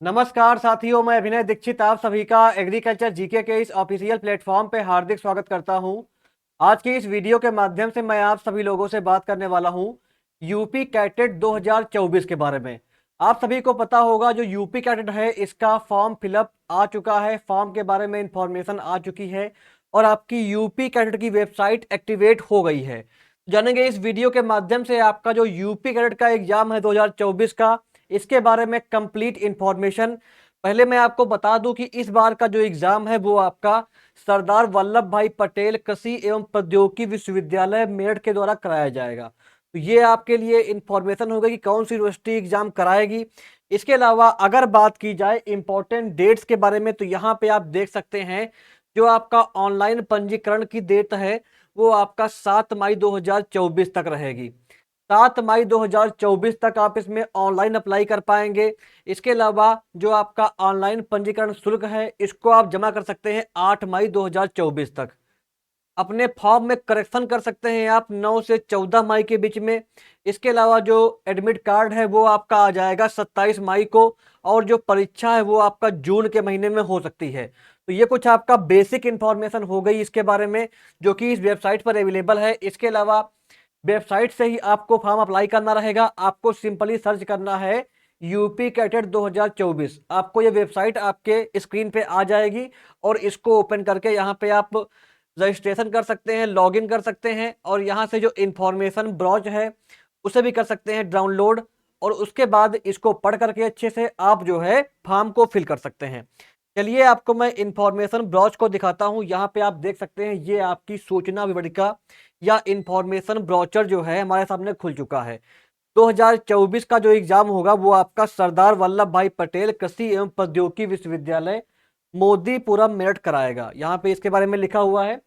नमस्कार साथियों, मैं अभिनय दीक्षित आप सभी का एग्रीकल्चर जीके के इस ऑफिशियल प्लेटफॉर्म पे हार्दिक स्वागत करता हूं। आज की इस वीडियो के माध्यम से मैं आप सभी लोगों से बात करने वाला हूं यूपी कैटेट 2024 के बारे में। आप सभी को पता होगा जो यूपी कैटेट है इसका फॉर्म फिलअप आ चुका है, फॉर्म के बारे में इंफॉर्मेशन आ चुकी है और आपकी यूपी कैडेट की वेबसाइट एक्टिवेट हो गई है। जानेंगे इस वीडियो के माध्यम से आपका जो यूपी कैडेट का एग्जाम है 2024 का, इसके बारे में कंप्लीट इंफॉर्मेशन। पहले मैं आपको बता दूं कि इस बार का जो एग्जाम है वो आपका सरदार वल्लभ भाई पटेल कृषि एवं प्रौद्योगिकी विश्वविद्यालय मेरठ के द्वारा कराया जाएगा। तो ये आपके लिए इंफॉर्मेशन होगा कि कौन सी यूनिवर्सिटी एग्जाम कराएगी। इसके अलावा अगर बात की जाए इंपॉर्टेंट डेट्स के बारे में, तो यहाँ पे आप देख सकते हैं जो आपका ऑनलाइन पंजीकरण की डेट है वो आपका 7 मई 2024 तक रहेगी। 7 मई 2024 तक आप इसमें ऑनलाइन अप्लाई कर पाएंगे। इसके अलावा जो आपका ऑनलाइन पंजीकरण शुल्क है इसको आप जमा कर सकते हैं 8 मई 2024 तक। अपने फॉर्म में करेक्शन कर सकते हैं आप 9 से 14 मई के बीच में। इसके अलावा जो एडमिट कार्ड है वो आपका आ जाएगा 27 मई को, और जो परीक्षा है वो आपका जून के महीने में हो सकती है। तो ये कुछ आपका बेसिक इंफॉर्मेशन हो गई इसके बारे में, जो कि इस वेबसाइट पर अवेलेबल है। इसके अलावा वेबसाइट से ही आपको फॉर्म अप्लाई करना रहेगा। आपको सिंपली सर्च करना है यूपी कैटेट 2024। आपको ये वेबसाइट आपके स्क्रीन पे आ जाएगी और इसको ओपन करके यहाँ पे आप रजिस्ट्रेशन कर सकते हैं, लॉगिन कर सकते हैं, और यहाँ से जो इंफॉर्मेशन ब्राउज है उसे भी कर सकते हैं डाउनलोड। और उसके बाद इसको पढ़ करके अच्छे से आप जो है फॉर्म को फिल कर सकते हैं। चलिए आपको मैं इंफॉर्मेशन ब्राउज को दिखाता हूँ। यहाँ पे आप देख सकते हैं ये आपकी सूचना विवरणिका या इंफॉर्मेशन ब्राउचर जो है हमारे सामने खुल चुका है। 2024 का जो एग्जाम होगा वो आपका सरदार वल्लभ भाई पटेल कृषि एवं प्रौद्योगिकी विश्वविद्यालय मोदीपुरम मेरठ कराएगा। यहाँ पे इसके बारे में लिखा हुआ है।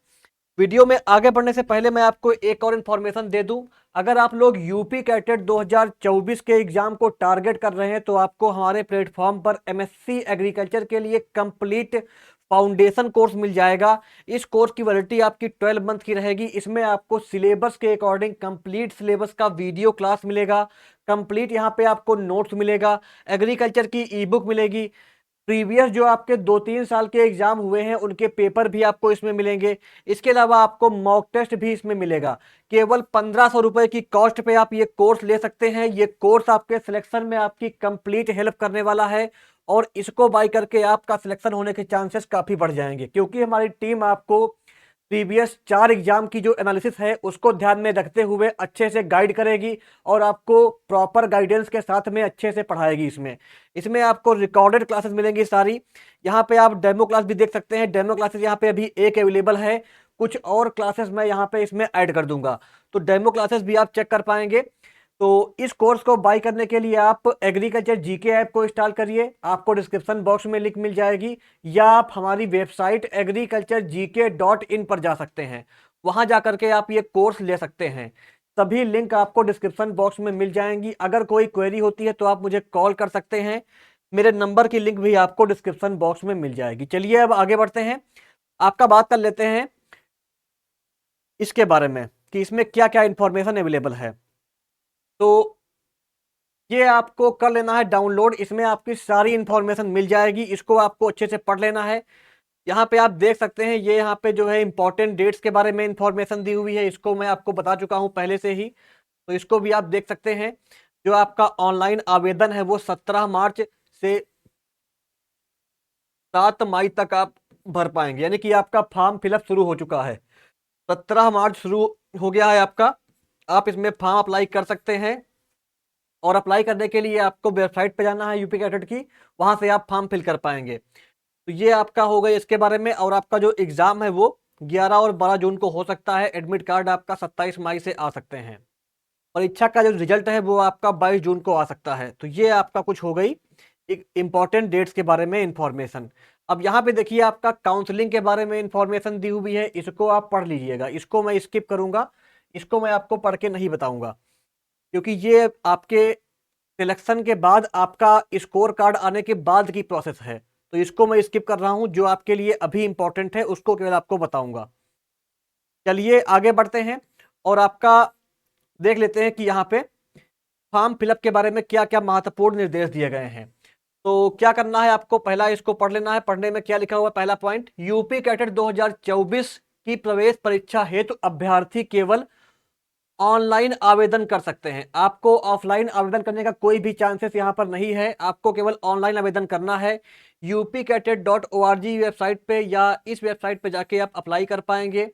वीडियो में आगे बढ़ने से पहले मैं आपको एक और इन्फॉर्मेशन दे दूं। अगर आप लोग यूपी कैटेट 2024 के एग्जाम को टारगेट कर रहे हैं तो आपको हमारे प्लेटफॉर्म पर एमएससी एग्रीकल्चर के लिए कंप्लीट फाउंडेशन कोर्स मिल जाएगा। इस कोर्स की वैलिडिटी आपकी 12 मंथ की रहेगी। इसमें आपको सिलेबस के अकॉर्डिंग कंप्लीट सिलेबस का वीडियो क्लास मिलेगा, कंप्लीट यहाँ पे आपको नोट्स मिलेगा, एग्रीकल्चर की ई बुक मिलेगी, प्रीवियस जो आपके 2-3 साल के एग्जाम हुए हैं उनके पेपर भी आपको इसमें मिलेंगे। इसके अलावा आपको मॉक टेस्ट भी इसमें मिलेगा। केवल 1500 रुपए की कॉस्ट पे आप ये कोर्स ले सकते हैं। ये कोर्स आपके सिलेक्शन में आपकी कंप्लीट हेल्प करने वाला है, और इसको बाय करके आपका सिलेक्शन होने के चांसेस काफी बढ़ जाएंगे, क्योंकि हमारी टीम आपको प्रीवियस 4 एग्जाम की जो एनालिसिस है उसको ध्यान में रखते हुए अच्छे से गाइड करेगी और आपको प्रॉपर गाइडेंस के साथ में अच्छे से पढ़ाएगी। इसमें इसमें आपको रिकॉर्डेड क्लासेस मिलेंगी सारी। यहाँ पे आप डेमो क्लास भी देख सकते हैं। डेमो क्लासेस यहाँ पे अभी एक अवेलेबल है, कुछ और क्लासेस मैं यहाँ पे इसमें ऐड कर दूंगा, तो डेमो क्लासेस भी आप चेक कर पाएंगे। तो इस कोर्स को बाय करने के लिए आप एग्रीकल्चर जीके ऐप को इंस्टॉल करिए, आपको डिस्क्रिप्शन बॉक्स में लिंक मिल जाएगी, या आप हमारी वेबसाइट agriculturegk.in पर जा सकते हैं, वहां जाकर के आप ये कोर्स ले सकते हैं। सभी लिंक आपको डिस्क्रिप्शन बॉक्स में मिल जाएंगी। अगर कोई क्वेरी होती है तो आप मुझे कॉल कर सकते हैं। मेरे नंबर की लिंक भी आपको डिस्क्रिप्शन बॉक्स में मिल जाएगी। चलिए अब आगे बढ़ते हैं, आपका बात कर लेते हैं इसके बारे में कि इसमें क्या क्या इंफॉर्मेशन अवेलेबल है। तो ये आपको कर लेना है डाउनलोड, इसमें आपकी सारी इंफॉर्मेशन मिल जाएगी, इसको आपको अच्छे से पढ़ लेना है। यहाँ पे आप देख सकते हैं ये यहाँ पे जो है इंपॉर्टेंट डेट्स के बारे में इंफॉर्मेशन दी हुई है, इसको मैं आपको बता चुका हूँ पहले से ही, तो इसको भी आप देख सकते हैं। जो आपका ऑनलाइन आवेदन है वो 17 मार्च से 7 मई तक आप भर पाएंगे, यानी कि आपका फॉर्म फिलअप शुरू हो चुका है। 17 मार्च शुरू हो गया है आपका, आप इसमें फॉर्म अप्लाई कर सकते हैं। और अप्लाई करने के लिए आपको वेबसाइट पे जाना है यूपी कैडेट की, वहां से आप फॉर्म फिल कर पाएंगे। तो ये आपका हो गया इसके बारे में। और आपका जो एग्जाम है वो 11 और 12 जून को हो सकता है। एडमिट कार्ड आपका 27 मई से आ सकते हैं। परीक्षा का जो रिजल्ट है वो आपका 22 जून को आ सकता है। तो ये आपका कुछ हो गई एक इंपॉर्टेंट डेट्स के बारे में इंफॉर्मेशन। अब यहाँ पे देखिए आपका काउंसलिंग के बारे में इंफॉर्मेशन दी हुई है, इसको आप पढ़ लीजिएगा। इसको मैं स्किप करूंगा, इसको मैं आपको पढ़ के नहीं बताऊंगा, क्योंकि ये आपके सिलेक्शन के बाद आपका स्कोर कार्ड आने के बाद की प्रोसेस है। तो इसको मैं स्किप कर रहा हूं, जो आपके लिए अभी इंपॉर्टेंट है उसको केवल आपको बताऊंगा। चलिए आगे बढ़ते हैं और आपका देख लेते हैं कि यहाँ पे फॉर्म फिलअप के बारे में क्या क्या महत्वपूर्ण निर्देश दिए गए हैं। तो क्या करना है आपको, पहला इसको पढ़ लेना है। पढ़ने में क्या लिखा हुआ है, पहला पॉइंट, यूपी कैटेट 2024 की प्रवेश परीक्षा हेतु अभ्यर्थी केवल ऑनलाइन आवेदन कर सकते हैं। आपको ऑफलाइन आवेदन करने का कोई भी चांसेस यहां पर नहीं है, आपको केवल ऑनलाइन आवेदन करना है। upcatet.org वेबसाइट पे या इस वेबसाइट पे जाके आप अप्लाई कर पाएंगे।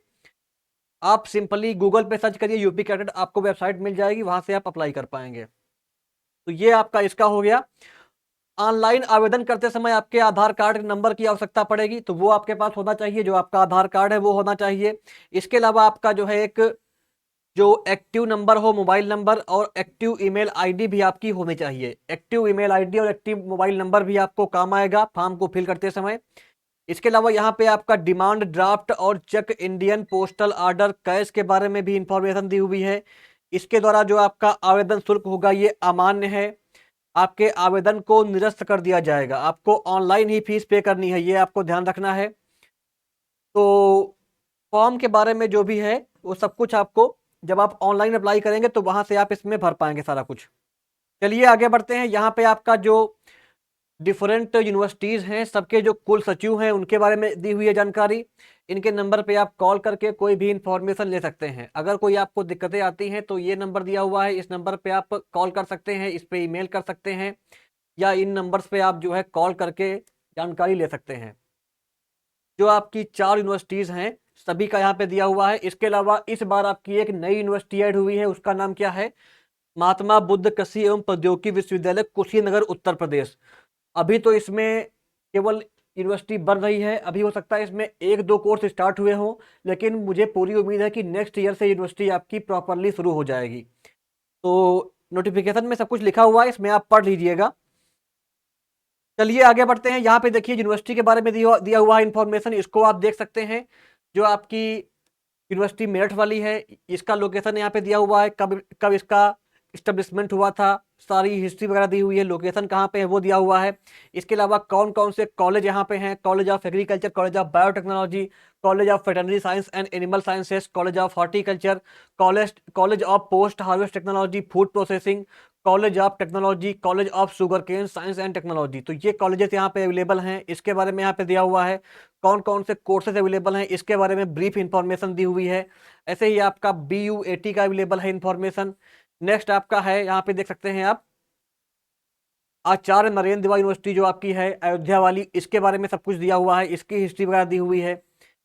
आप सिंपली गूगल पे सर्च करिए यूपी कैडेट, आपको वेबसाइट मिल जाएगी, वहां से आप अप्लाई कर पाएंगे। तो ये आपका इसका हो गया। ऑनलाइन आवेदन करते समय आपके आधार कार्ड नंबर की आवश्यकता पड़ेगी, तो वो आपके पास होना चाहिए, जो आपका आधार कार्ड है वो होना चाहिए। इसके अलावा आपका जो है एक जो एक्टिव नंबर हो, मोबाइल नंबर, और एक्टिव ईमेल आईडी भी आपकी होनी चाहिए। एक्टिव ईमेल आईडी और एक्टिव मोबाइल नंबर भी आपको काम आएगा फॉर्म को फिल करते समय। इसके अलावा यहाँ पे आपका डिमांड ड्राफ्ट और cheque Indian postal order cash के बारे में भी इंफॉर्मेशन दी हुई है। इसके द्वारा जो आपका आवेदन शुल्क होगा ये अमान्य है, आपके आवेदन को निरस्त कर दिया जाएगा। आपको ऑनलाइन ही फीस पे करनी है, ये आपको ध्यान रखना है। तो फॉर्म के बारे में जो भी है वो सब कुछ आपको जब आप ऑनलाइन अप्लाई करेंगे तो वहां से आप इसमें भर पाएंगे सारा कुछ। चलिए आगे बढ़ते हैं। यहाँ पे आपका जो डिफरेंट यूनिवर्सिटीज हैं, सबके जो कुल सचिव हैं उनके बारे में दी हुई है जानकारी। इनके नंबर पे आप कॉल करके कोई भी इंफॉर्मेशन ले सकते हैं। अगर कोई आपको दिक्कतें आती हैं तो ये नंबर दिया हुआ है, इस नंबर पे आप कॉल कर सकते हैं, इस पे ईमेल कर सकते हैं, या इन नंबर्स पे आप जो है कॉल करके जानकारी ले सकते हैं। जो आपकी 4 यूनिवर्सिटीज हैं सभी का यहाँ पे दिया हुआ है। इसके अलावा इस बार आपकी एक नई यूनिवर्सिटी ऐड हुई है, उसका नाम क्या है, महात्मा बुद्ध कृषि एवं प्रौद्योगिकी विश्वविद्यालय कुशीनगर उत्तर प्रदेश। अभी तो इसमें केवल यूनिवर्सिटी बन रही है, अभी हो सकता है इसमें एक दो कोर्स स्टार्ट हुए हों, लेकिन मुझे पूरी उम्मीद है कि नेक्स्ट ईयर से यूनिवर्सिटी आपकी प्रॉपरली शुरू हो जाएगी। तो नोटिफिकेशन में सब कुछ लिखा हुआ है, इसमें आप पढ़ लीजिएगा। चलिए आगे बढ़ते हैं। यहाँ पे देखिए यूनिवर्सिटी के बारे में दिया हुआ है इंफॉर्मेशन, इसको आप देख सकते हैं। जो आपकी यूनिवर्सिटी मेरठ वाली है, इसका लोकेशन यहाँ पे दिया हुआ है, कब कब इसका इस्टेब्लिशमेंट हुआ था, सारी हिस्ट्री वगैरह दी हुई है, लोकेशन कहाँ पे है वो दिया हुआ है। इसके अलावा कौन कौन से कॉलेज यहाँ पे हैं, college of agriculture, college of biotechnology, college of veterinary science and animal sciences, college of horticulture, college of post harvest technology food processing, college of technology, college of sugar cane science and technology. तो ये colleges यहाँ पे available हैं, इसके बारे में यहाँ पे दिया हुआ है। कौन कौन से कोर्सेज अवेलेबल हैं इसके बारे में ब्रीफ इंफॉर्मेशन दी हुई है। ऐसे ही आपका BUAT का अवेलेबल है इंफॉर्मेशन। नेक्स्ट आपका है, यहाँ पे देख सकते हैं आप, आचार्य नरेंद्र देवा यूनिवर्सिटी जो आपकी है अयोध्या वाली, इसके बारे में सब कुछ दिया हुआ है, इसकी हिस्ट्री वगैरह दी हुई है,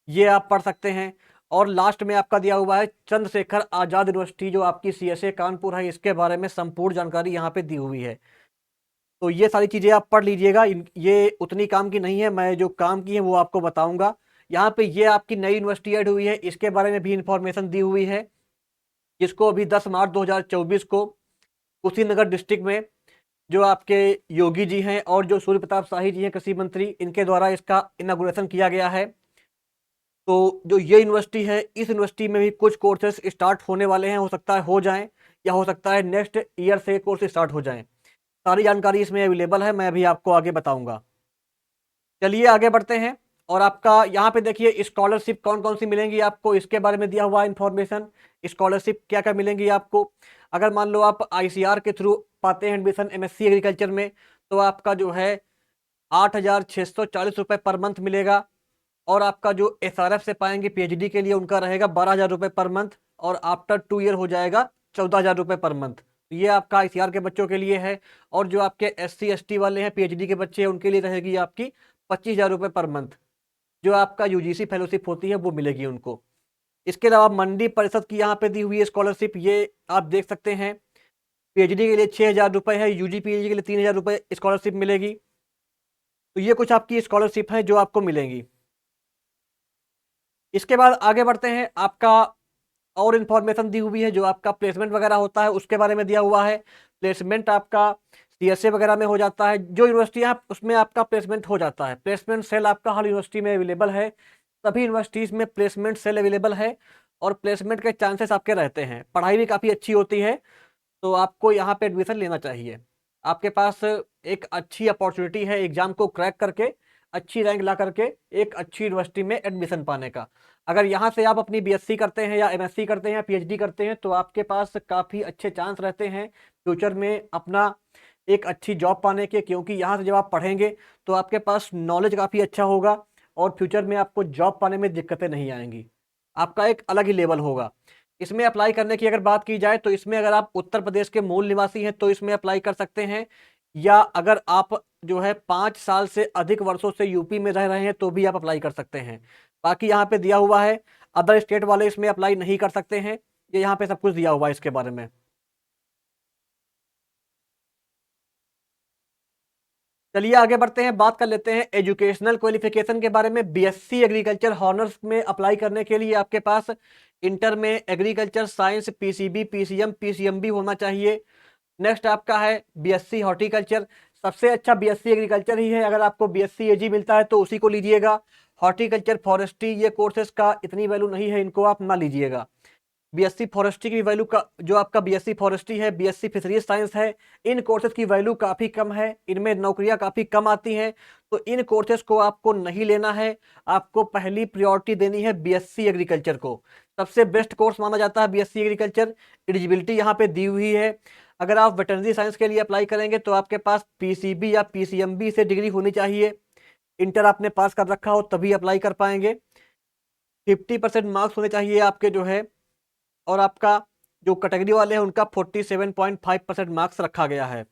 ये आप पढ़ सकते हैं। और लास्ट में आपका दिया हुआ है चंद्रशेखर आजाद यूनिवर्सिटी जो आपकी CSA कानपुर है, इसके बारे में संपूर्ण जानकारी यहाँ पे दी हुई है। तो ये सारी चीज़ें आप पढ़ लीजिएगा, ये उतनी काम की नहीं है, मैं जो काम की है वो आपको बताऊंगा। यहाँ पे ये आपकी नई यूनिवर्सिटी ऐड हुई है, इसके बारे में भी इंफॉर्मेशन दी हुई है, जिसको अभी 10 मार्च 2024 को कुशीनगर डिस्ट्रिक्ट में जो आपके योगी जी हैं और जो सूर्य प्रताप शाही जी हैं कृषि मंत्री, इनके द्वारा इसका इनागुरेशन किया गया है। तो जो ये यूनिवर्सिटी है, इस यूनिवर्सिटी में भी कुछ कोर्सेज स्टार्ट होने वाले हैं, हो सकता है हो जाएं, या हो सकता है नेक्स्ट ईयर से कोर्स स्टार्ट हो जाएं। सारी जानकारी इसमें अवेलेबल है, मैं अभी आपको आगे बताऊंगा। चलिए आगे बढ़ते हैं। और आपका यहाँ पे देखिए स्कॉलरशिप कौन कौन सी मिलेंगी आपको, इसके बारे में दिया हुआ इंफॉर्मेशन। स्कॉलरशिप क्या क्या मिलेंगी आपको, अगर मान लो आप ICR के थ्रू पाते हैं एडमिशन MSc एग्रीकल्चर में, तो आपका जो है 8,640 रुपये पर मंथ मिलेगा। और आपका जो SRF से पाएंगे PhD के लिए, उनका रहेगा 12,000 रुपये पर मंथ, और आफ्टर 2 ईयर हो जाएगा 14,000 रुपये पर मंथ। ये आपका ICR के बच्चों के लिए है। और जो आपके SC ST वाले हैं, PhD के बच्चे हैं, उनके लिए रहेगी आपकी 25,000 रुपये पर मंथ। जो आपका UGC फेलोशिप होती है वो मिलेगी उनको। इसके अलावा मंडी परिषद की यहाँ पे दी हुई है स्कॉलरशिप, ये आप देख सकते हैं। PhD के लिए 6,000 रुपये है, UG PhD के लिए 3,000 रुपये स्कॉलरशिप मिलेगी। तो ये कुछ आपकी स्कॉलरशिप है जो आपको मिलेंगी। इसके बाद आगे बढ़ते हैं। आपका और इन्फॉर्मेशन दी हुई है, जो आपका प्लेसमेंट वगैरह होता है उसके बारे में दिया हुआ है। प्लेसमेंट आपका CSA वगैरह में हो जाता है, जो यूनिवर्सिटी है उसमें आपका प्लेसमेंट हो जाता है। प्लेसमेंट सेल आपका हर यूनिवर्सिटी में अवेलेबल है, सभी यूनिवर्सिटीज़ में प्लेसमेंट सेल अवेलेबल है, और प्लेसमेंट के चांसेस आपके रहते हैं। पढ़ाई भी काफ़ी अच्छी होती है, तो आपको यहाँ पे एडमिशन लेना चाहिए। आपके पास एक अच्छी अपॉर्चुनिटी है एग्जाम को क्रैक करके अच्छी रैंक ला करके एक अच्छी यूनिवर्सिटी में एडमिशन पाने का। अगर यहाँ से आप अपनी BSc करते हैं या MSc करते हैं या PhD करते हैं, तो आपके पास काफ़ी अच्छे चांस रहते हैं फ्यूचर में अपना एक अच्छी जॉब पाने के, क्योंकि यहाँ से जब आप पढ़ेंगे तो आपके पास नॉलेज काफ़ी अच्छा होगा और फ्यूचर में आपको जॉब पाने में दिक्कतें नहीं आएंगी, आपका एक अलग ही लेवल होगा। इसमें अप्लाई करने की अगर बात की जाए तो इसमें अगर आप उत्तर प्रदेश के मूल निवासी हैं तो इसमें अप्लाई कर सकते हैं, या अगर आप जो है 5 साल से अधिक वर्षों से यूपी में रह रहे हैं तो भी आप अप्लाई कर सकते हैं। बाकी यहाँ पे दिया हुआ है, अदर स्टेट वाले इसमें अप्लाई नहीं कर सकते हैं, ये यहाँ पे सब कुछ दिया हुआ है इसके बारे में। चलिए आगे बढ़ते हैं, बात कर लेते हैं एजुकेशनल क्वालिफिकेशन के बारे में। बीएससी एग्रीकल्चर हॉनर्स में अप्लाई करने के लिए आपके पास इंटर में agriculture science PCB PCM PCMB होना चाहिए। नेक्स्ट आपका है बीएससी हॉर्टिकल्चर, सबसे अच्छा बीएससी एग्रीकल्चर ही है, अगर आपको बीएससी एजी मिलता है तो उसी को लीजिएगा। हॉर्टिकल्चर फॉरेस्ट्री ये कोर्सेज का इतनी वैल्यू नहीं है, इनको आप ना लीजिएगा। बीएससी फॉरेस्ट्री की वैल्यू का जो आपका बीएससी फॉरेस्ट्री है, बीएससी फिशरीज साइंस है, इन कोर्सेज की वैल्यू काफ़ी कम है, इनमें नौकरियां काफ़ी कम आती हैं, तो इन कोर्सेज को आपको नहीं लेना है। आपको पहली प्रायोरिटी देनी है बीएससी एग्रीकल्चर को, सबसे बेस्ट कोर्स माना जाता है बीएससी एग्रीकल्चर। एलिजिबिलिटी यहाँ पे दी हुई है, अगर आप वेटरनरी साइंस के लिए अप्लाई करेंगे तो आपके पास पीसीबी या पीसीएमबी से डिग्री होनी चाहिए, इंटर आपने पास कर रखा हो तभी अप्लाई कर पाएंगे। 50% मार्क्स होने चाहिए आपके जो है, और आपका जो कैटेगरी वाले हैं उनका 47.5% मार्क्स रखा गया है।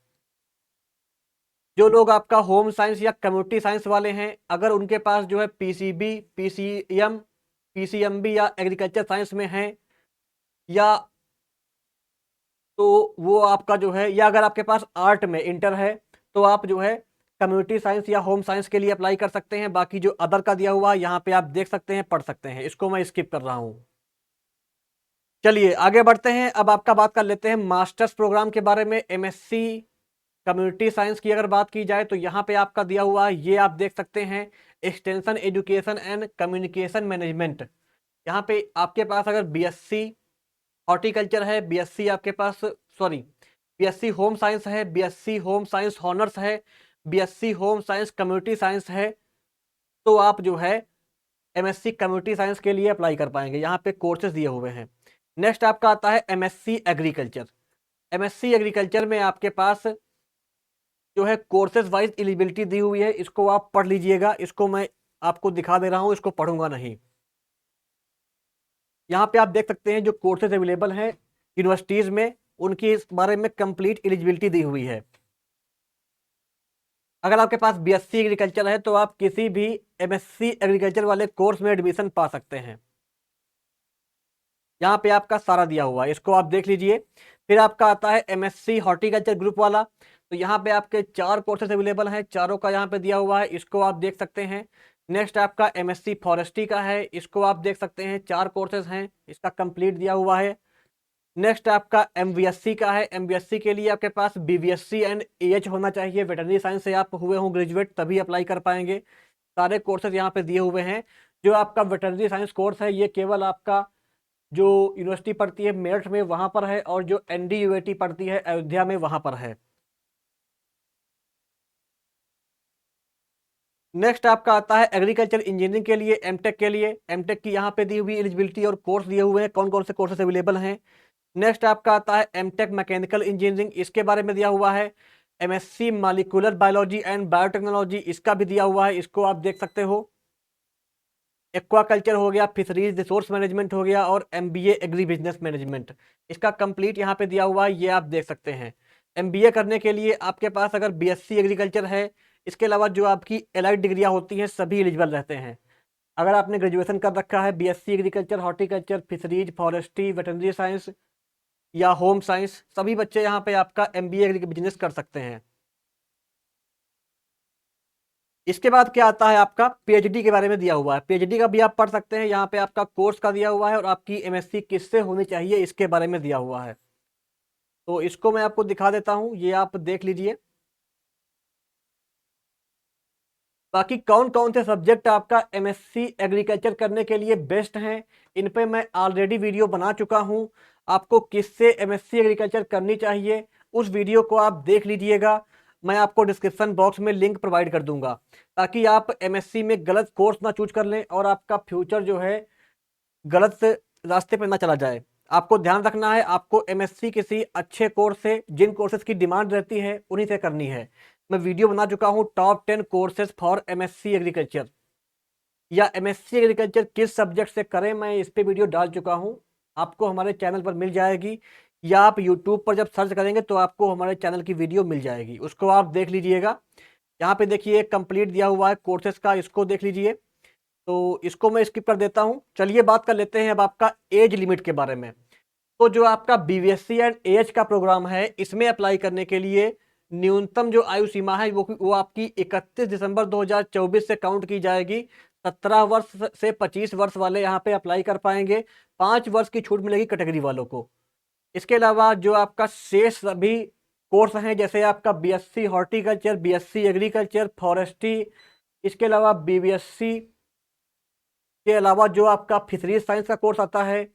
जो लोग आपका होम साइंस या कम्युनिटी साइंस वाले हैं, अगर उनके पास जो है पीसीबी पीसीएम पीसीएमबी या एग्रीकल्चर साइंस में है, या तो वो आपका जो है, या अगर आपके पास आर्ट में इंटर है तो आप जो है कम्युनिटी साइंस या होम साइंस के लिए अप्लाई कर सकते हैं। बाकी जो अदर का दिया हुआ है यहाँ पे आप देख सकते हैं, पढ़ सकते हैं, इसको मैं स्किप कर रहा हूँ। चलिए आगे बढ़ते हैं, अब आपका बात कर लेते हैं मास्टर्स प्रोग्राम के बारे में। एमएससी कम्युनिटी साइंस की अगर बात की जाए तो यहाँ पे आपका दिया हुआ है, ये आप देख सकते हैं, extension education and communication management. यहाँ पे आपके पास अगर बीएससी हॉर्टिकल्चर है, बीएससी आपके पास सॉरी बीएससी होम साइंस है, बीएससी होम साइंस हॉनर्स है, BSc home science community science है, तो आप जो है एमएससी कम्युनिटी साइंस के लिए अप्लाई कर पाएंगे, यहाँ पे कोर्सेज दिए हुए हैं। नेक्स्ट आपका आता है एमएससी एग्रीकल्चर। एमएससी एग्रीकल्चर में आपके पास जो है कोर्सेज वाइज एलिजिबिलिटी दी हुई है, इसको आप पढ़ लीजिएगा, इसको मैं आपको दिखा दे रहा हूँ, इसको पढ़ूंगा नहीं। यहाँ पे आप देख सकते हैं जो कोर्सेज अवेलेबल हैं यूनिवर्सिटीज में, उनकी इस बारे में कंप्लीट एलिजिबिलिटी दी हुई है। अगर आपके पास बीएससी एग्रीकल्चर है तो आप किसी भी एमएससी एग्रीकल्चर वाले कोर्स में एडमिशन पा सकते हैं, यहाँ पे आपका सारा दिया हुआ है, इसको आप देख लीजिए। फिर आपका आता है एमएससी हॉर्टिकल्चर ग्रुप वाला, तो यहाँ पे आपके 4 कोर्सेज अवेलेबल हैं, चारों का यहाँ पे दिया हुआ है, इसको आप देख सकते हैं। नेक्स्ट आपका एमएससी फॉरेस्ट्री का है, इसको आप देख सकते हैं, 4 कोर्सेज हैं, इसका कंप्लीट दिया हुआ है। नेक्स्ट आपका एमवीएससी का है, एमवीएससी के लिए आपके पास बीवीएससी एंड एएच होना चाहिए, वेटरनरी साइंस से आप हुए हों ग्रेजुएट तभी अप्लाई कर पाएंगे। सारे कोर्सेज यहाँ पे दिए हुए हैं। जो आपका वेटरनरी साइंस कोर्स है ये केवल आपका जो यूनिवर्सिटी पड़ती है मेरठ में वहाँ पर है, और जो एनडीयूएटी पड़ती है अयोध्या में वहाँ पर है। नेक्स्ट आपका आता है एग्रीकल्चर इंजीनियरिंग के लिए, एमटेक के लिए। एमटेक की यहाँ पे दी हुई एलिजिबिलिटी और कोर्स दिए हुए हैं, कौन कौन से कोर्सेज अवेलेबल हैं। नेक्स्ट आपका आता है एमटेक मैकेनिकल इंजीनियरिंग, इसके बारे में दिया हुआ है। MSc molecular biology and biotechnology, इसका भी दिया हुआ है, इसको आप देख सकते हो। एक्वाकल्चर हो गया, फिशरीज रिसोर्स मैनेजमेंट हो गया, और एमबीए एग्री बिजनेस मैनेजमेंट, इसका कंप्लीट यहाँ पे दिया हुआ है, ये आप देख सकते हैं। एमबीए करने के लिए आपके पास अगर बीएससी एग्रीकल्चर है, इसके अलावा जो आपकी एलाइड डिग्रियां होती हैं सभी एलिजिबल रहते हैं। अगर आपने ग्रेजुएशन कर रखा है BSc agriculture, horticulture, fisheries, forestry, veterinary science या होम साइंस, सभी बच्चे यहाँ पे आपका एमबीए एग्री बिजनेस कर सकते हैं। इसके बाद क्या आता है आपका पीएचडी के बारे में दिया हुआ है, पीएचडी का भी आप पढ़ सकते हैं, यहाँ पे आपका कोर्स का दिया हुआ है और आपकी एमएससी किससे होनी चाहिए इसके बारे में दिया हुआ है, तो इसको मैं आपको दिखा देता हूँ, ये आप देख लीजिए। बाकी कौन कौन से सब्जेक्ट आपका एमएससी एग्रीकल्चर करने के लिए बेस्ट हैं, इन पे मैं ऑलरेडी वीडियो बना चुका हूँ। आपको किससे एमएससी एग्रीकल्चर करनी चाहिए उस वीडियो को आप देख लीजिएगा, मैं आपको डिस्क्रिप्शन बॉक्स में लिंक प्रोवाइड कर दूंगा, ताकि आप एमएससी में गलत कोर्स ना चूज कर लें और आपका फ्यूचर जो है गलत रास्ते पर ना चला जाए। आपको ध्यान रखना है, आपको एमएससी किसी अच्छे कोर्स से, जिन कोर्सेज की डिमांड रहती है उन्हीं से करनी है। मैं वीडियो बना चुका हूं top 10 courses for MSc agriculture, या एमएससी एग्रीकल्चर किस सब्जेक्ट से करें, मैं इस पे वीडियो डाल चुका हूं, आपको हमारे चैनल पर मिल जाएगी, या आप यूट्यूब पर जब सर्च करेंगे तो आपको हमारे चैनल की वीडियो मिल जाएगी, उसको आप देख लीजिएगा। यहाँ पे देखिए कंप्लीट दिया हुआ है कोर्सेज का, इसको देख लीजिए। तो इसको मैं स्किप कर देता हूँ। चलिए बात कर लेते हैं अब आपका एज लिमिट के बारे में। तो जो आपका बीवीएससी एंड एज का प्रोग्राम है, इसमें अप्लाई करने के लिए न्यूनतम जो आयु सीमा है वो आपकी 31 दिसंबर 2024 से काउंट की जाएगी। 17 वर्ष से 25 वर्ष वाले यहाँ पे अप्लाई कर पाएंगे। 5 वर्ष की छूट मिलेगी कैटेगरी वालों को। इसके अलावा जो आपका शेष सभी कोर्स हैं, जैसे आपका BSc horticulture, BSc agriculture, forestry, इसके अलावा बीबीएससी के अलावा जो आपका फिशरीज साइंस का कोर्स आता है,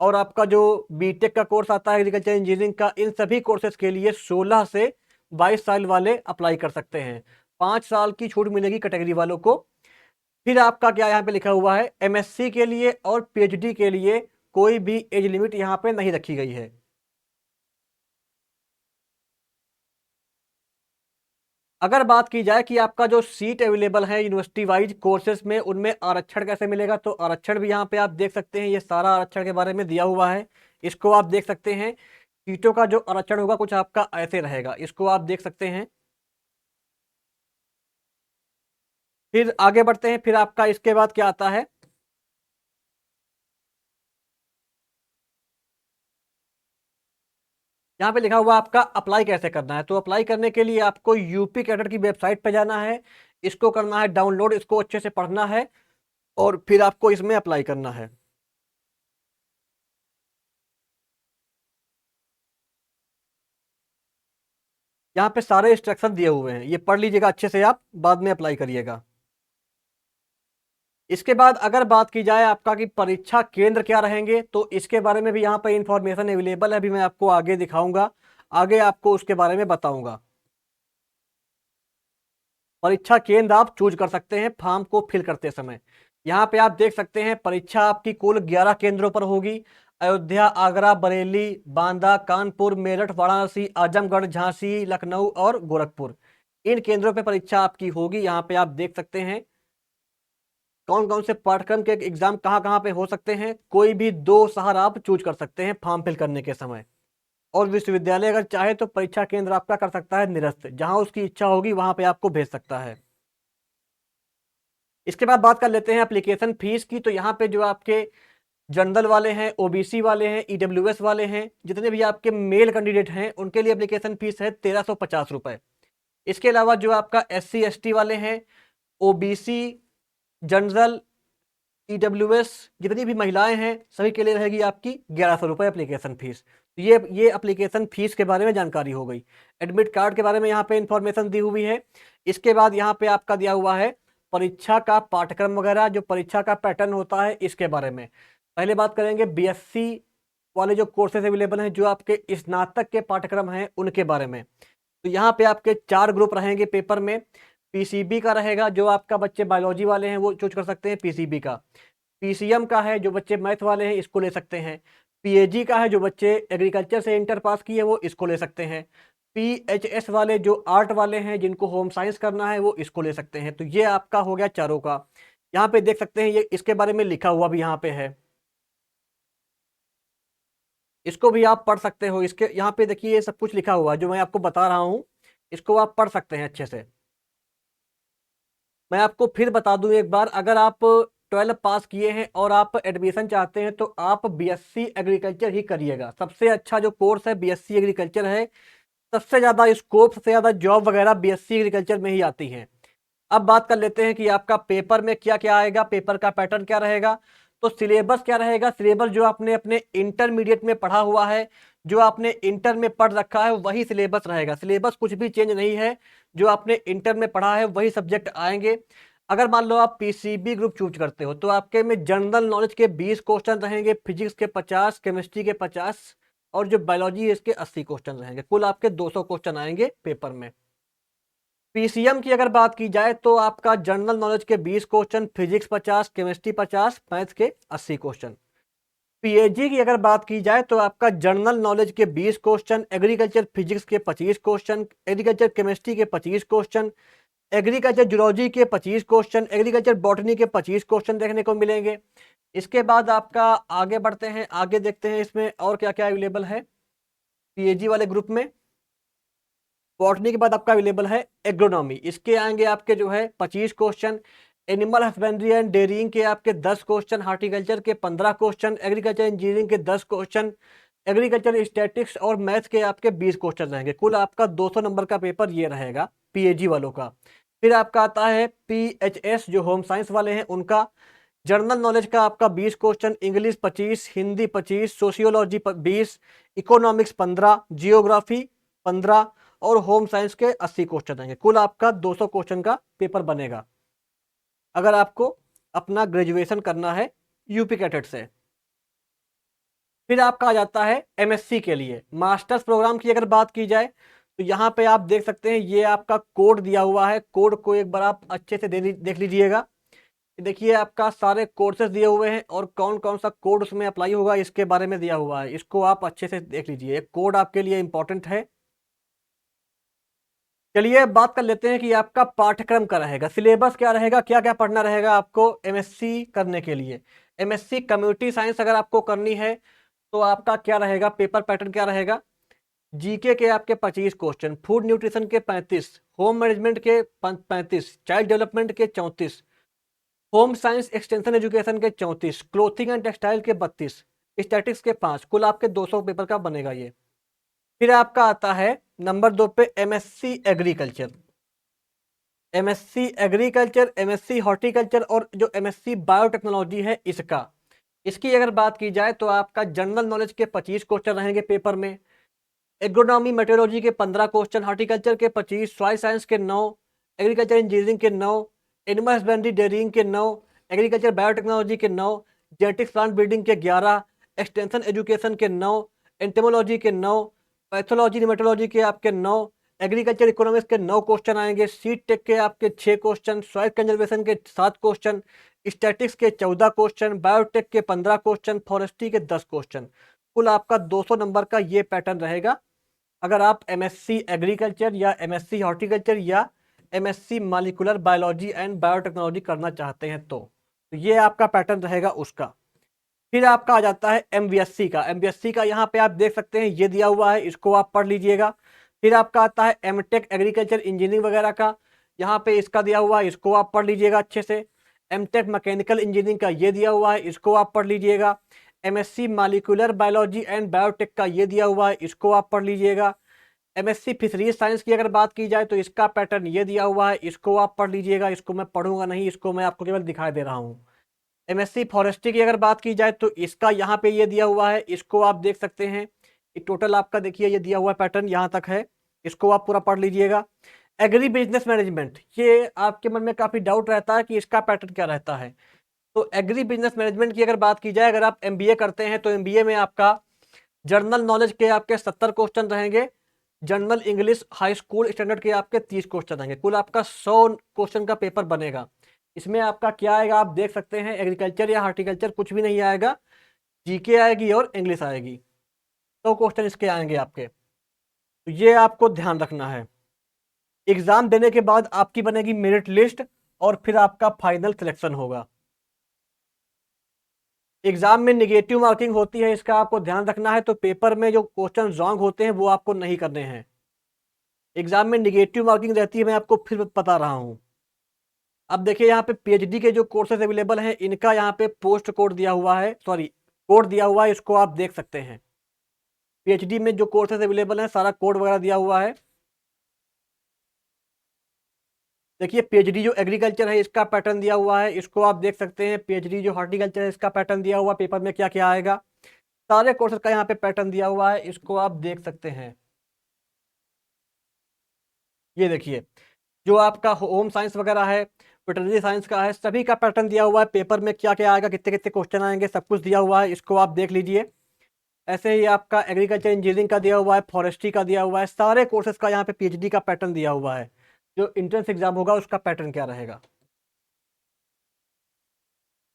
और आपका जो बीटेक का कोर्स आता है एग्रीकल्चर इंजीनियरिंग का, इन सभी कोर्सेज के लिए 16 से 22 साल वाले अप्लाई कर सकते हैं। 5 साल की छूट मिलेगी कैटेगरी वालों को। फिर आपका क्या यहाँ पे लिखा हुआ है, एमएससी के लिए और पीएचडी के लिए कोई भी एज लिमिट यहाँ पे नहीं रखी गई है। अगर बात की जाए कि आपका जो सीट अवेलेबल है यूनिवर्सिटी वाइज कोर्सेज में, उनमें आरक्षण कैसे मिलेगा, तो आरक्षण भी यहाँ पे आप देख सकते हैं, ये सारा आरक्षण के बारे में दिया हुआ है, इसको आप देख सकते हैं। सीटों का जो आरक्षण होगा कुछ आपका ऐसे रहेगा, इसको आप देख सकते हैं। फिर आगे बढ़ते हैं, फिर आपका इसके बाद क्या आता है, यहाँ पे लिखा हुआ आपका अप्लाई कैसे करना है। तो अप्लाई करने के लिए आपको यूपी कैडर की वेबसाइट पे जाना है, इसको करना है डाउनलोड, इसको अच्छे से पढ़ना है, और फिर आपको इसमें अप्लाई करना है। यहाँ पे सारे इंस्ट्रक्शन दिए हुए हैं, ये पढ़ लीजिएगा अच्छे से, आप बाद में अप्लाई करिएगा। इसके बाद अगर बात की जाए आपका कि परीक्षा केंद्र क्या रहेंगे, तो इसके बारे में भी यहाँ पर इंफॉर्मेशन अवेलेबल है, अभी मैं आपको आगे दिखाऊंगा, आगे आपको उसके बारे में बताऊंगा। परीक्षा केंद्र आप चूज कर सकते हैं फॉर्म को फिल करते समय। यहाँ पे आप देख सकते हैं परीक्षा आपकी कुल 11 केंद्रों पर होगी। अयोध्या, आगरा, बरेली, बांदा, कानपुर, मेरठ, वाराणसी, आजमगढ़, झांसी, लखनऊ और गोरखपुर, इन केंद्रों पे परीक्षा आपकी होगी। यहाँ पे आप देख सकते हैं कौन कौन से पाठ्यक्रम के एग्जाम कहाँ कहाँ पे हो सकते हैं। कोई भी दो शहर आप चूज कर सकते हैं फॉर्म फिल करने के समय। और विश्वविद्यालय अगर चाहे तो परीक्षा केंद्र आपका कर सकता है निरस्त, जहां उसकी इच्छा होगी वहां पे आपको भेज सकता है। इसके बाद बात कर लेते हैं एप्लीकेशन फीस की। तो यहाँ पे जो आपके जनरल वाले हैं, ओबीसी वाले हैं, ईडब्ल्यूएस वाले हैं, जितने भी आपके मेल कैंडिडेट हैं, उनके लिए एप्लीकेशन फीस है 1350 रुपए। इसके अलावा जो आपका एससी एसटी वाले हैं, ओबीसी, जनरल, ईडब्ल्यूएस, जितनी भी महिलाएं हैं, सभी के लिए रहेगी आपकी 1100 रुपये एप्लीकेशन फीस। तो ये एप्लीकेशन फीस के बारे में जानकारी हो गई। एडमिट कार्ड के बारे में यहाँ पे इंफॉर्मेशन दी हुई है। इसके बाद यहाँ पे आपका दिया हुआ है परीक्षा का पाठ्यक्रम वगैरह, जो परीक्षा का पैटर्न होता है इसके बारे में। पहले बात करेंगे बीएससी वाले जो कोर्सेज अवेलेबल हैं, जो आपके स्नातक के पाठ्यक्रम हैं उनके बारे में। तो यहाँ पे आपके 4 ग्रुप रहेंगे पेपर में। पीसीबी का रहेगा, जो आपका बच्चे बायोलॉजी वाले हैं वो चूज कर सकते हैं पीसीबी का। पीसीएम का है, जो बच्चे मैथ वाले हैं इसको ले सकते हैं। पीएजी का है, जो बच्चे एग्रीकल्चर से इंटर पास किए वो इसको ले सकते हैं। पीएचएस वाले जो आर्ट वाले हैं, जिनको होम साइंस करना है वो इसको ले सकते हैं। तो ये आपका हो गया चारों का। यहाँ पे देख सकते हैं ये इसके बारे में लिखा हुआ भी यहाँ पे है, इसको भी आप पढ़ सकते हो। इसके यहाँ पे देखिए ये सब कुछ लिखा हुआ है जो मैं आपको बता रहा हूँ, इसको आप पढ़ सकते हैं अच्छे से। मैं आपको फिर बता दूं एक बार, अगर आप 12 पास किए हैं और आप एडमिशन चाहते हैं तो आप बीएससी एग्रीकल्चर ही करिएगा। सबसे अच्छा जो कोर्स है बीएससी एग्रीकल्चर है। सबसे ज़्यादा स्कोप, सबसे ज़्यादा जॉब वगैरह बीएससी एग्रीकल्चर में ही आती हैं। अब बात कर लेते हैं कि आपका पेपर में क्या क्या आएगा, पेपर का पैटर्न क्या रहेगा। तो सिलेबस क्या रहेगा, सिलेबस जो आपने अपने इंटरमीडिएट में पढ़ा हुआ है, जो आपने इंटर में पढ़ रखा है वही सिलेबस रहेगा। सिलेबस कुछ भी चेंज नहीं है, जो आपने इंटर में पढ़ा है वही सब्जेक्ट आएंगे। अगर मान लो आप पीसीबी ग्रुप चूज करते हो तो आपके में जनरल नॉलेज के 20 क्वेश्चन रहेंगे, फिजिक्स के 50, केमिस्ट्री के 50, और जो बायोलॉजी है इसके 80 क्वेश्चन रहेंगे। कुल आपके 200 क्वेश्चन आएंगे पेपर में। पीसीएम की अगर बात की जाए तो आपका जनरल नॉलेज के 20 क्वेश्चन, फिजिक्स 50, केमिस्ट्री 50, मैथ्स के 80 क्वेश्चन। पीएचडी की अगर बात की जाए तो आपका जनरल नॉलेज के 20 क्वेश्चन, एग्रीकल्चर फिजिक्स के 25 क्वेश्चन, एग्रीकल्चर केमिस्ट्री के 25 क्वेश्चन, एग्रीकल्चर जूलॉजी के 25 क्वेश्चन, एग्रीकल्चर बॉटनी के 25 क्वेश्चन देखने को मिलेंगे। इसके बाद आपका आगे बढ़ते हैं, आगे देखते हैं इसमें और क्या क्या अवेलेबल है पीएचडी वाले ग्रुप में। बॉटनी के बाद आपका अवेलेबल है एग्रोनॉमी, इसके आएंगे आपके जो है 25 question, animal husbandry and dairying के आपके 10 क्वेश्चन, हार्टिकल्चर के 15 क्वेश्चन, एग्रीकल्चर इंजीनियरिंग के 10 क्वेश्चन, एग्रीकल्चर स्टैटिक्स और मैथ्स के आपके 20 क्वेश्चन रहेंगे। कुल आपका 200 नंबर का पेपर ये रहेगा पीएचडी वालों का। फिर आपका आता है पीएचएस जो होम साइंस वाले हैं उनका। जनरल नॉलेज का आपका 20 question, English 25, Hindi 25, sociology 20, economics 15, geography 15 और होम साइंस के 80 क्वेश्चन आएंगे। कुल आपका 200 क्वेश्चन का पेपर बनेगा अगर आपको अपना ग्रेजुएशन करना है यूपी कैटेट से। फिर आपका आ जाता है एमएससी के लिए। मास्टर्स प्रोग्राम की अगर बात की जाए तो यहाँ पे आप देख सकते हैं ये आपका कोड दिया हुआ है। कोड को एक बार आप अच्छे से देख लीजिएगा। देखिए आपका सारे कोर्सेज दिए हुए हैं और कौन कौन सा कोड उसमें अप्लाई होगा इसके बारे में दिया हुआ है। इसको आप अच्छे से देख लीजिए, कोड आपके लिए इंपॉर्टेंट है। चलिए बात कर लेते हैं कि आपका पाठ्यक्रम क्या रहेगा, सिलेबस क्या रहेगा, क्या क्या पढ़ना रहेगा आपको एमएससी करने के लिए। एमएससी कम्युनिटी साइंस अगर आपको करनी है तो आपका क्या रहेगा, पेपर पैटर्न क्या रहेगा। जीके के आपके 25 क्वेश्चन, फूड न्यूट्रिशन के 35, होम मैनेजमेंट के 35, चाइल्ड डेवलपमेंट के 34, होम साइंस एक्सटेंशन एजुकेशन के 34, क्लोथिंग एंड टेक्सटाइल के 32, स्टैटिक्स के 5। कुल आपके 200 पेपर का बनेगा ये। फिर आपका आता है नंबर 2 पे MSc agriculture. MSc agriculture, MSc horticulture और जो एमएससी बायोटेक्नोलॉजी है इसका, इसकी अगर बात की जाए तो आपका जनरल नॉलेज के 25 क्वेश्चन रहेंगे पेपर में, एग्रोनॉमी मेट्रोलॉजी के 15 क्वेश्चन, हार्टिकल्चर के 25, सॉइल साइंस के 9, एग्रीकल्चर इंजीनियरिंग के 9, एनिमल हस्बेंड्री डेयरिंग के 9, एग्रीकल्चर बायोटेक्नोलॉजी के 9, जेनेटिक्स प्लांट ब्रीडिंग के 11, एक्सटेंशन एजुकेशन के 9, एंटेमोलॉजी के 9, पैथोलॉजी निमेटोलॉजी के आपके 9, एग्रीकल्चर इकोनॉमिक्स के 9 क्वेश्चन आएंगे, सीड टेक के आपके 6 क्वेश्चन, सॉइल कंजर्वेशन के 7 क्वेश्चन, स्टैटिक्स के 14 क्वेश्चन, बायोटेक के 15 क्वेश्चन, फॉरेस्ट्री के 10 क्वेश्चन। कुल आपका 200 नंबर का ये पैटर्न रहेगा अगर आप एमएससी एग्रीकल्चर या एमएससी हॉर्टिकल्चर या MSc molecular biology and biotechnology करना चाहते हैं तो ये आपका पैटर्न रहेगा उसका। फिर आपका आ जाता है एमबीएससी का। एमबीएससी का यहाँ पे आप देख सकते हैं ये दिया हुआ है, इसको आप पढ़ लीजिएगा। फिर आपका आता है एमटेक एग्रीकल्चर इंजीनियरिंग वगैरह का, यहाँ पे इसका दिया हुआ है, इसको आप पढ़ लीजिएगा अच्छे से। एमटेक मैकेनिकल इंजीनियरिंग का ये दिया हुआ है, इसको आप पढ़ लीजिएगा। MSc molecular biology and biotech का ये दिया हुआ है, इसको आप पढ़ लीजिएगा। एमएससी फिशरीज साइंस की अगर बात की जाए तो इसका पैटर्न ये दिया हुआ है, इसको आप पढ़ लीजिएगा। इसको मैं पढ़ूंगा नहीं, इसको मैं आपको केवल दिखाई दे रहा हूँ। एमएससी फॉरेस्ट्री की अगर बात की जाए तो इसका यहाँ पे ये दिया हुआ है, इसको आप देख सकते हैं। टोटल आपका देखिए ये दिया हुआ पैटर्न यहाँ तक है, इसको आप पूरा पढ़ लीजिएगा। एग्री बिजनेस मैनेजमेंट, ये आपके मन में काफ़ी डाउट रहता है कि इसका पैटर्न क्या रहता है। तो एग्री बिजनेस मैनेजमेंट की अगर बात की जाए, अगर आप एमबीए करते हैं तो एमबीए में आपका जर्नल नॉलेज के आपके 70 क्वेश्चन रहेंगे, general English high school standard के आपके 30 क्वेश्चन रहेंगे। कुल आपका 100 क्वेश्चन का पेपर बनेगा। इसमें आपका क्या आएगा आप देख सकते हैं, एग्रीकल्चर या हार्टिकल्चर कुछ भी नहीं आएगा, जीके आएगी और इंग्लिश आएगी। 100 क्वेश्चन इसके आएंगे आपके, तो ये आपको ध्यान रखना है। एग्जाम देने के बाद आपकी बनेगी मेरिट लिस्ट और फिर आपका फाइनल सिलेक्शन होगा। एग्जाम में निगेटिव मार्किंग होती है, इसका आपको ध्यान रखना है। तो पेपर में जो क्वेश्चन रॉन्ग होते हैं वो आपको नहीं करने हैं। एग्जाम में निगेटिव मार्किंग रहती है, मैं आपको फिर बता रहा हूं। अब देखिए यहाँ पे पीएचडी के जो कोर्सेज अवेलेबल हैं इनका यहाँ पे पोस्ट कोड दिया हुआ है, सॉरी कोड दिया हुआ है, इसको आप देख सकते हैं। पीएचडी में जो कोर्सेज अवेलेबल हैं सारा कोड वगैरह दिया हुआ है। देखिए पीएचडी जो एग्रीकल्चर है इसका पैटर्न दिया हुआ है, इसको आप देख सकते हैं। पीएचडी जो हॉर्टिकल्चर है इसका पैटर्न दिया हुआ, पेपर में क्या क्या आएगा, सारे कोर्सेज का यहाँ पे पैटर्न दिया हुआ है, इसको आप देख सकते हैं। ये देखिए जो आपका होम साइंस वगैरह है, वेटरनरी साइंस का है, सभी का पैटर्न दिया हुआ है। पेपर में क्या क्या आएगा, कितने कितने क्वेश्चन आएंगे, सब कुछ दिया हुआ है, इसको आप देख लीजिए। ऐसे ही आपका एग्रीकल्चर इंजीनियरिंग का दिया हुआ है, फॉरेस्ट्री का दिया हुआ है, सारे कोर्सेज का यहाँ पे पीएचडी का पैटर्न दिया हुआ है। जो इंट्रेंस एग्जाम होगा उसका पैटर्न क्या रहेगा।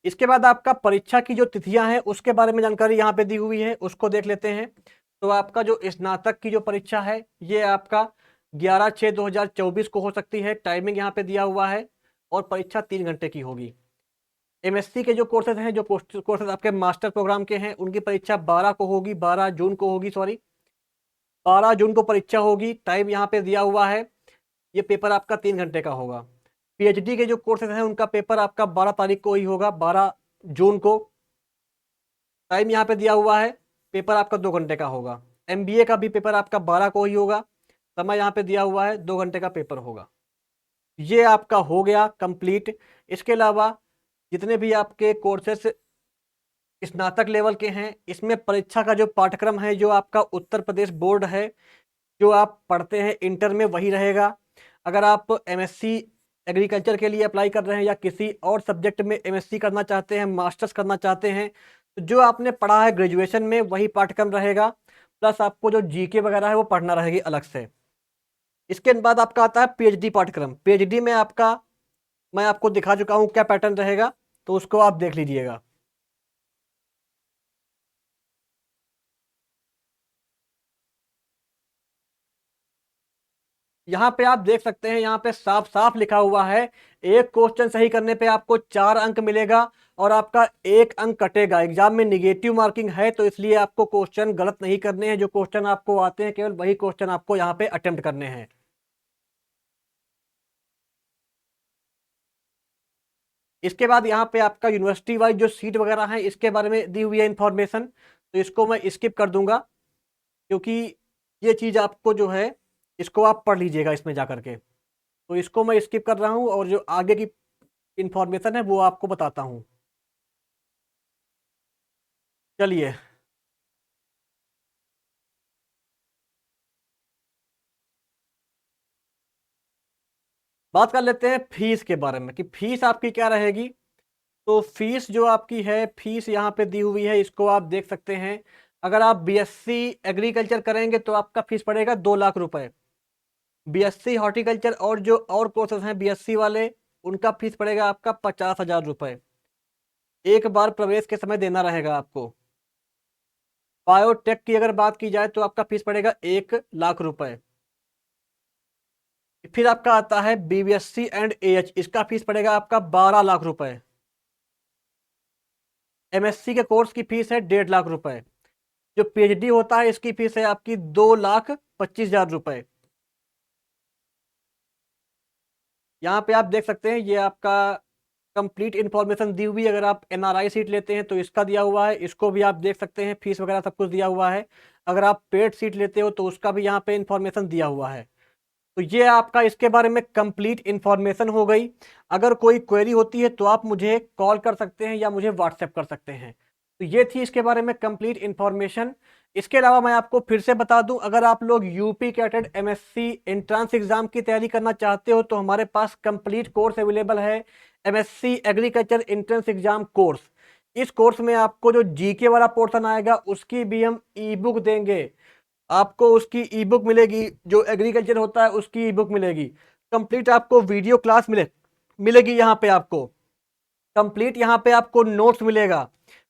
इसके बाद आपका परीक्षा की जो तिथियां हैं उसके बारे में जानकारी यहाँ पे दी हुई है, उसको देख लेते हैं। तो आपका जो स्नातक की जो परीक्षा है ये आपका 11/6/2024 को हो सकती है, टाइमिंग यहाँ पे दिया हुआ है, और परीक्षा 3 घंटे की होगी। एमएससी के जो कोर्सेज हैं, जो कोर्सेज आपके मास्टर प्रोग्राम के हैं, उनकी परीक्षा 12 को होगी, 12 जून को होगी, सॉरी 12 जून को परीक्षा होगी, टाइम यहाँ पे दिया हुआ है। ये पेपर आपका 3 घंटे का होगा। पीएचडी के जो कोर्सेज हैं उनका पेपर आपका 12 तारीख को ही होगा, 12 जून को, टाइम यहाँ पे दिया हुआ है, पेपर आपका 2 घंटे का होगा। एमबीए का भी पेपर आपका 12 को ही होगा, समय यहाँ पे दिया हुआ है, 2 घंटे का पेपर होगा। ये आपका हो गया कंप्लीट। इसके अलावा जितने भी आपके कोर्सेस स्नातक लेवल के हैं, इसमें परीक्षा का जो पाठ्यक्रम है, जो आपका उत्तर प्रदेश बोर्ड है, जो आप पढ़ते हैं इंटर में, वही रहेगा। अगर आप एमएससी एग्रीकल्चर के लिए अप्लाई कर रहे हैं या किसी और सब्जेक्ट में एमएससी करना चाहते हैं, मास्टर्स करना चाहते हैं, तो जो आपने पढ़ा है ग्रेजुएशन में वही पाठ्यक्रम रहेगा, प्लस आपको जो जीके वगैरह है वो पढ़ना रहेगी अलग से। इसके बाद आपका आता है पीएचडी पाठ्यक्रम। पीएचडी में आपका मैं आपको दिखा चुका हूँ क्या पैटर्न रहेगा, तो उसको आप देख लीजिएगा। यहाँ पे आप देख सकते हैं, यहाँ पे साफ साफ लिखा हुआ है, एक क्वेश्चन सही करने पे आपको 4 अंक मिलेगा और आपका 1 अंक कटेगा। एग्जाम में निगेटिव मार्किंग है, तो इसलिए आपको क्वेश्चन गलत नहीं करने हैं। जो क्वेश्चन आपको आते हैं केवल वही क्वेश्चन आपको यहाँ पे अटेम्प्ट करने हैं। इसके बाद यहाँ पे आपका यूनिवर्सिटी वाइज जो सीट वगैरह है इसके बारे में दी हुई है इंफॉर्मेशन, तो इसको मैं स्किप कर दूंगा, क्योंकि ये चीज आपको जो है इसको आप पढ़ लीजिएगा इसमें जा करके। तो इसको मैं स्किप कर रहा हूँ और जो आगे की इंफॉर्मेशन है वो आपको बताता हूँ। चलिए बात कर लेते हैं फीस के बारे में कि फीस आपकी क्या रहेगी। तो फीस जो आपकी है, फीस यहाँ पे दी हुई है, इसको आप देख सकते हैं। अगर आप बीएससी एग्रीकल्चर करेंगे तो आपका फीस पड़ेगा 2 लाख रुपए। बीएससी हॉर्टिकल्चर और जो और कोर्सेज हैं बीएससी वाले, उनका फीस पड़ेगा आपका 50,000 रुपए। एक बार प्रवेश के समय देना रहेगा आपको। बायोटेक की अगर बात की जाए तो आपका फीस पड़ेगा 1 लाख रुपए। फिर आपका आता है बीबीएससी एंड एएच, इसका फीस पड़ेगा आपका 12 लाख रुपए। एमएससी के कोर्स की फीस है 1.5 लाख रुपए। जो पीएचडी होता है इसकी फीस है आपकी 2,25,000 रुपए। यहाँ पे आप देख सकते हैं ये आपका कंप्लीट इन्फॉर्मेशन दी हुई है। अगर आप एनआरआई सीट लेते हैं तो इसका दिया हुआ है, इसको भी आप देख सकते हैं, फीस वगैरह सब कुछ दिया हुआ है। अगर आप पेड सीट लेते हो तो उसका भी यहाँ पे इन्फॉर्मेशन दिया हुआ है। तो ये आपका इसके बारे में कंप्लीट इन्फॉर्मेशन हो गई। अगर कोई क्वेरी होती है तो आप मुझे कॉल कर सकते हैं या मुझे व्हाट्सएप कर सकते हैं। तो ये थी इसके बारे में कंप्लीट इन्फॉर्मेशन। इसके अलावा मैं आपको फिर से बता दूं, अगर आप लोग UP CATET MSc entrance exam की तैयारी करना चाहते हो तो हमारे पास कंप्लीट कोर्स अवेलेबल है, MSc agriculture entrance exam course. इस कोर्स में आपको जो जीके वाला पोर्शन आएगा उसकी भी हम ई बुक देंगे, आपको उसकी ई बुक मिलेगी। जो एग्रीकल्चर होता है उसकी ई बुक मिलेगी। कंप्लीट आपको वीडियो क्लास मिलेगी यहाँ पे आपको। कंप्लीट यहाँ पे आपको नोट्स मिलेगा,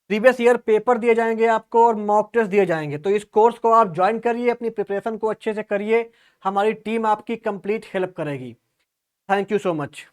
प्रीवियस ईयर पेपर दिए जाएंगे आपको और मॉक टेस्ट दिए जाएंगे। तो इस कोर्स को आप ज्वाइन करिए, अपनी प्रिपरेशन को अच्छे से करिए, हमारी टीम आपकी कंप्लीट हेल्प करेगी। Thank you so much.